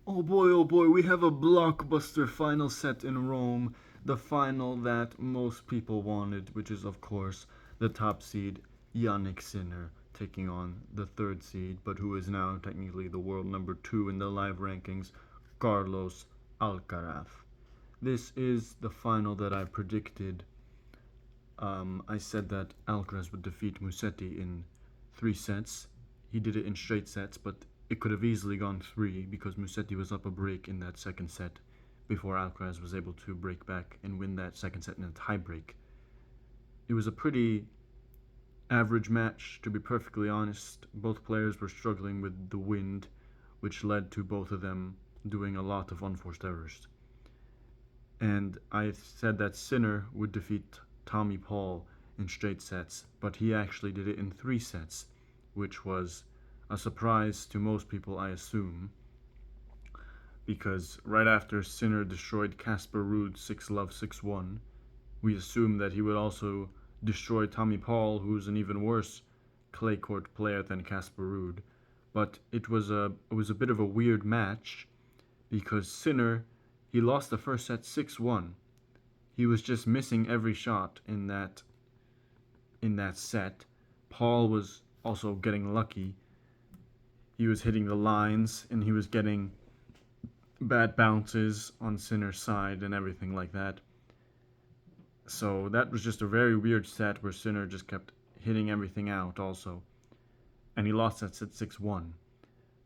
Oh boy, we have a blockbuster final set in Rome. The final that most people wanted, which is, of course, the top seed, Jannik Sinner, taking on the third seed, but who is now technically the world number 2 in the live rankings, Carlos Alcaraz. This is the final that I predicted. I said that Alcaraz would defeat Musetti in 3 sets. He did it in straight sets, but it could have easily gone 3 because Musetti was up a break in that second set before Alcaraz was able to break back and win that second set in a tiebreak. It was a pretty average match, to be perfectly honest. Both players were struggling with the wind, which led to both of them doing a lot of unforced errors. And I said that Sinner would defeat Tommy Paul in straight sets, but he actually did it in 3 sets, which was a surprise to most people, I assume, because right after Sinner destroyed Casper Ruud 6-love 6-1, we assumed that he would also destroy Tommy Paul, who's an even worse clay court player than Casper Ruud. But it was a bit of a weird match because Sinner, he lost the first set 6-1. He was just missing every shot in that set. Paul was also getting lucky. He was hitting the lines and he was getting bad bounces on Sinner's side and everything like that. So that was just a very weird set where Sinner just kept hitting everything out also. And he lost that set 6-1.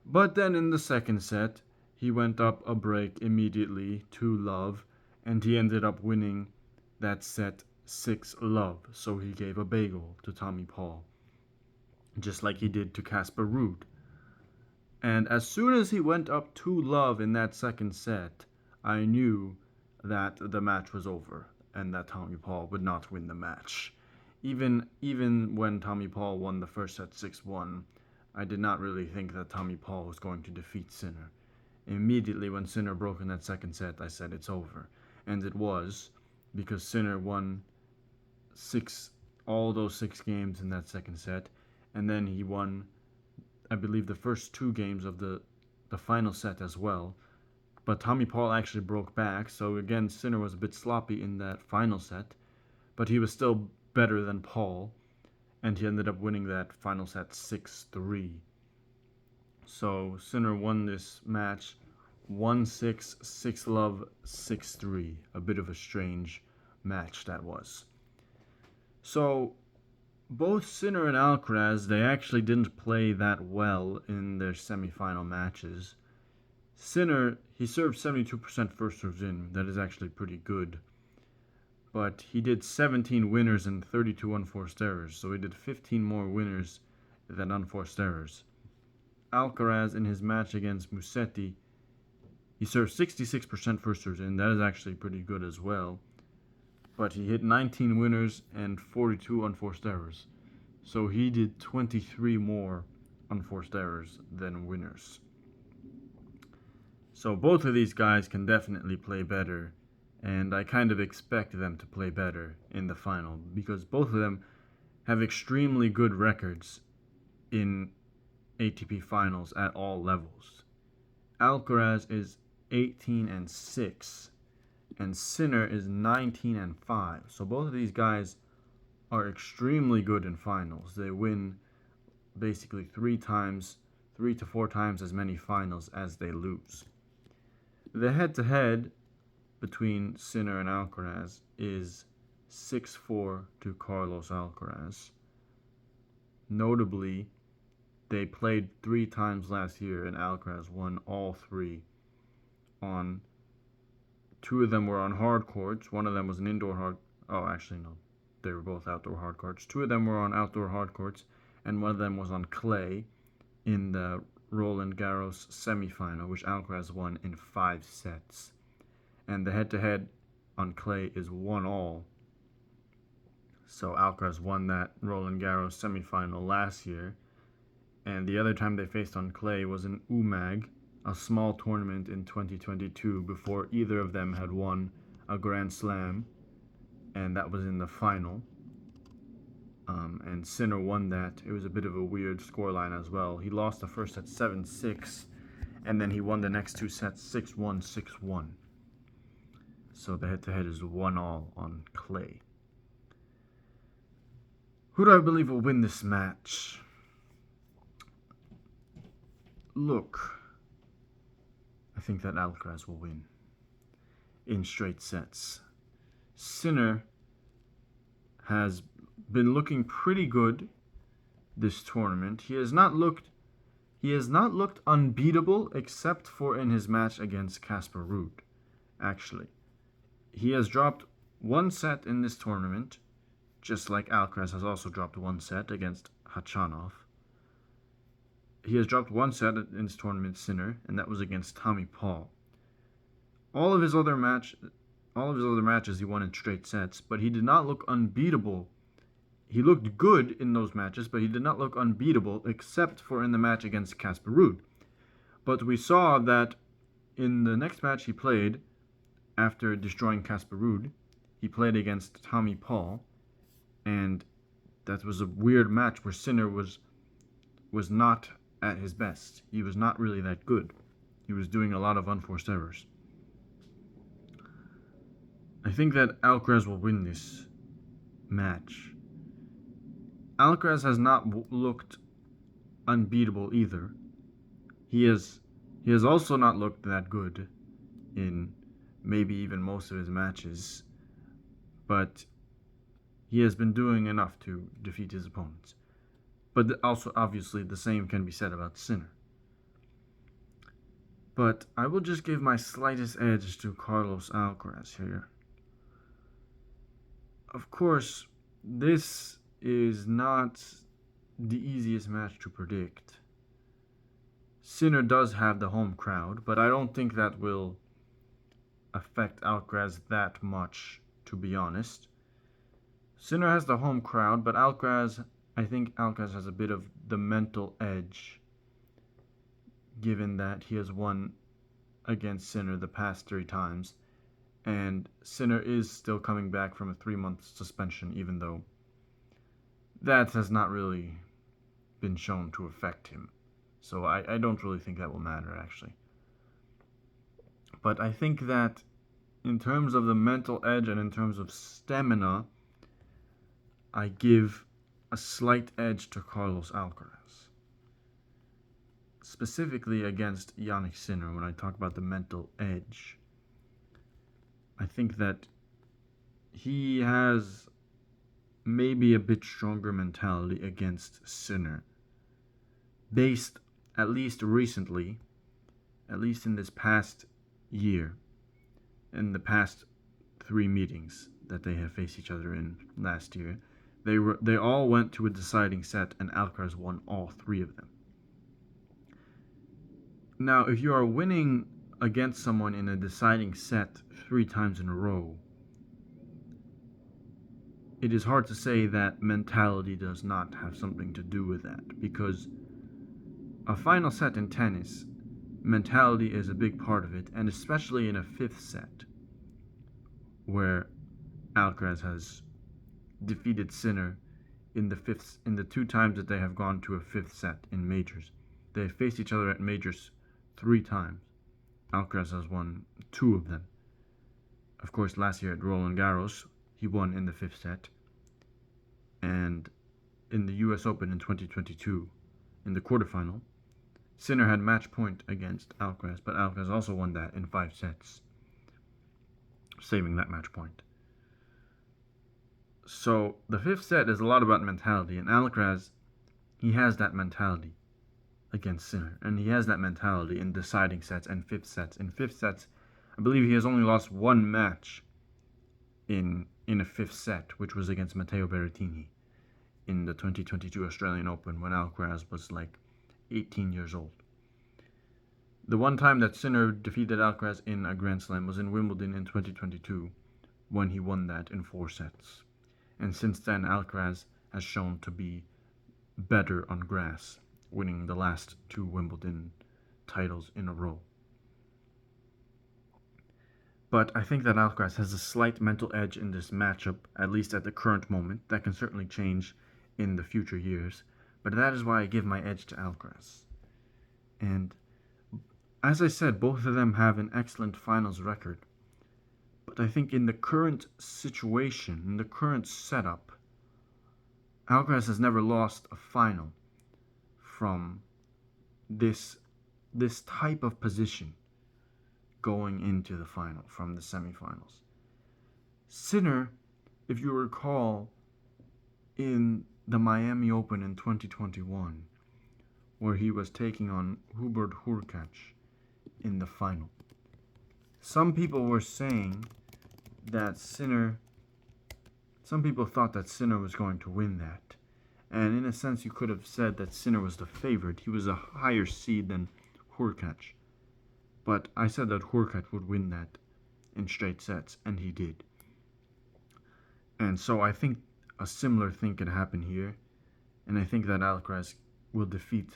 But then in the second set, he went up a break immediately, 2-love, and he ended up winning that set 6-love. So he gave a bagel to Tommy Paul, just like he did to Casper Ruud. And as soon as he went up 2-love in that second set, I knew that the match was over and that Tommy Paul would not win the match. Even when Tommy Paul won the first set 6-1, I did not really think that Tommy Paul was going to defeat Sinner. Immediately when Sinner broke in that second set, I said it's over. And it was, because Sinner won all those 6 games in that second set, and then he won, I believe, the first 2 games of the final set as well. But Tommy Paul actually broke back, so again, Sinner was a bit sloppy in that final set, but he was still better than Paul, and he ended up winning that final set 6-3. So Sinner won this match 1-6, 6-love, 6-3. A bit of a strange match that was. So both Sinner and Alcaraz, they actually didn't play that well in their semifinal matches. Sinner, he served 72% first serves in. That is actually pretty good. But he did 17 winners and 32 unforced errors, so he did 15 more winners than unforced errors. Alcaraz, in his match against Musetti, he served 66% first serves in. That is actually pretty good as well. But he hit 19 winners and 42 unforced errors. So he did 23 more unforced errors than winners. So both of these guys can definitely play better, and I kind of expect them to play better in the final because both of them have extremely good records in ATP finals at all levels. Alcaraz is 18-6 and Sinner is 19-5. So both of these guys are extremely good in finals. They win basically 3 to 4 times as many finals as they lose. The head-to-head between Sinner and Alcaraz is 6-4 to Carlos Alcaraz. Notably, they played 3 times last year and Alcaraz won all 3. 2 of them were on hard courts. One of them was an indoor hard. Oh, actually no, they were both outdoor hard courts. 2 of them were on outdoor hard courts, and one of them was on clay in the Roland Garros semifinal, which Alcaraz won in 5 sets. And the head-to-head on clay is 1-all. So Alcaraz won that Roland Garros semifinal last year, and the other time they faced on clay was in Umag, a small tournament in 2022 before either of them had won a Grand Slam, and that was in the final. And Sinner won that. It was a bit of a weird scoreline as well. He lost the first set 7-6, and then he won the next two sets 6-1, 6-1. So the head-to-head is 1-all on clay. Who do I believe will win this match? Look, I think that Alcaraz will win in straight sets. Sinner has been looking pretty good this tournament. He has not looked unbeatable except for in his match against Casper Ruud. Actually, he has dropped one set in this tournament, just like Alcaraz has also dropped one set against Khachanov. He has dropped one set in this tournament, Sinner, and that was against Tommy Paul. All of his other matches he won in straight sets, but he did not look unbeatable. He looked good in those matches, but he did not look unbeatable except for in the match against Casper Ruud. But we saw that in the next match he played, after destroying Casper Ruud, he played against Tommy Paul, and that was a weird match where Sinner was not at his best. He was not really that good. He was doing a lot of unforced errors. I think that Alcaraz will win this match. Alcaraz has not looked unbeatable either. He has also not looked that good in maybe even most of his matches, but he has been doing enough to defeat his opponents. But also, obviously, the same can be said about Sinner. But I will just give my slightest edge to Carlos Alcaraz here. Of course, this is not the easiest match to predict. Sinner does have the home crowd, but I don't think that will affect Alcaraz that much, to be honest. Sinner has the home crowd, but I think Alcaraz has a bit of the mental edge, given that he has won against Sinner the past 3 times, and Sinner is still coming back from a 3-month suspension, even though that has not really been shown to affect him. So I don't really think that will matter, actually. But I think that in terms of the mental edge and in terms of stamina, I give a slight edge to Carlos Alcaraz. Specifically against Jannik Sinner, when I talk about the mental edge. I think that he has maybe a bit stronger mentality against Sinner, based at least recently, at least in this past year, in the past 3 meetings that they have faced each other in last year. They all went to a deciding set, and Alcaraz won all 3 of them. Now, if you are winning against someone in a deciding set 3 times in a row, it is hard to say that mentality does not have something to do with that, because a final set in tennis, mentality is a big part of it, and especially in a 5th set, where Alcaraz has defeated Sinner in the 2 times that they have gone to a 5th set in majors. They have faced each other at majors 3 times. Alcaraz has won 2 of them. Of course, last year at Roland Garros, he won in the 5th set. And in the US Open in 2022, in the quarterfinal, Sinner had match point against Alcaraz, but Alcaraz also won that in 5 sets, saving that match point. So the 5th set is a lot about mentality, and Alcaraz, he has that mentality against Sinner, and he has that mentality in deciding sets and 5th sets. In 5th sets, I believe he has only lost 1 match in a 5th set, which was against Matteo Berrettini in the 2022 Australian Open, when Alcaraz was like 18 years old. The one time that Sinner defeated Alcaraz in a Grand Slam was in Wimbledon in 2022, when he won that in 4 sets. And since then, Alcaraz has shown to be better on grass, winning the last 2 Wimbledon titles in a row. But I think that Alcaraz has a slight mental edge in this matchup, at least at the current moment. That can certainly change in the future years, but that is why I give my edge to Alcaraz. And as I said, both of them have an excellent finals record. But I think in the current situation, in the current setup, Alcaraz has never lost a final from this type of position going into the final from the semifinals. Sinner, if you recall, in the Miami Open in 2021, where he was taking on Hubert Hurkacz in the final, some people were saying that some people thought that Sinner was going to win that. And in a sense, you could have said that Sinner was the favorite. He was a higher seed than Hurkacz. But I said that Hurkacz would win that in straight sets, and he did. And so I think a similar thing could happen here. And I think that Alcaraz will defeat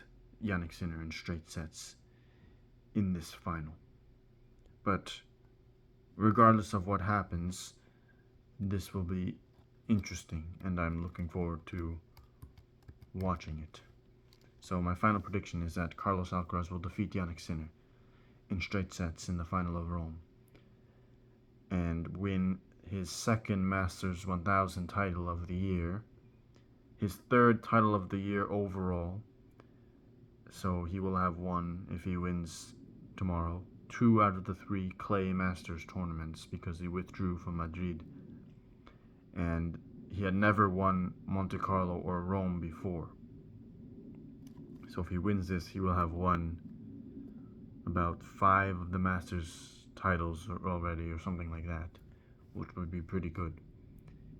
Jannik Sinner in straight sets in this final. But regardless of what happens, this will be interesting, and I'm looking forward to watching it. So my final prediction is that Carlos Alcaraz will defeat Jannik Sinner in straight sets in the final of Rome and win his second Masters 1000 title of the year, his third title of the year overall. So he will have one, if he wins tomorrow, 2 out of the 3 clay Masters tournaments because he withdrew from Madrid. And he had never won Monte Carlo or Rome before. So if he wins this, he will have won about 5 of the Masters titles already, or something like that, which would be pretty good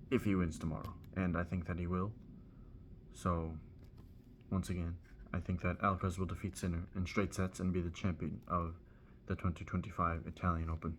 if he wins tomorrow. And I think that he will. So, once again, I think that Alcaraz will defeat Sinner in straight sets and be the champion of the 2025 Italian Open.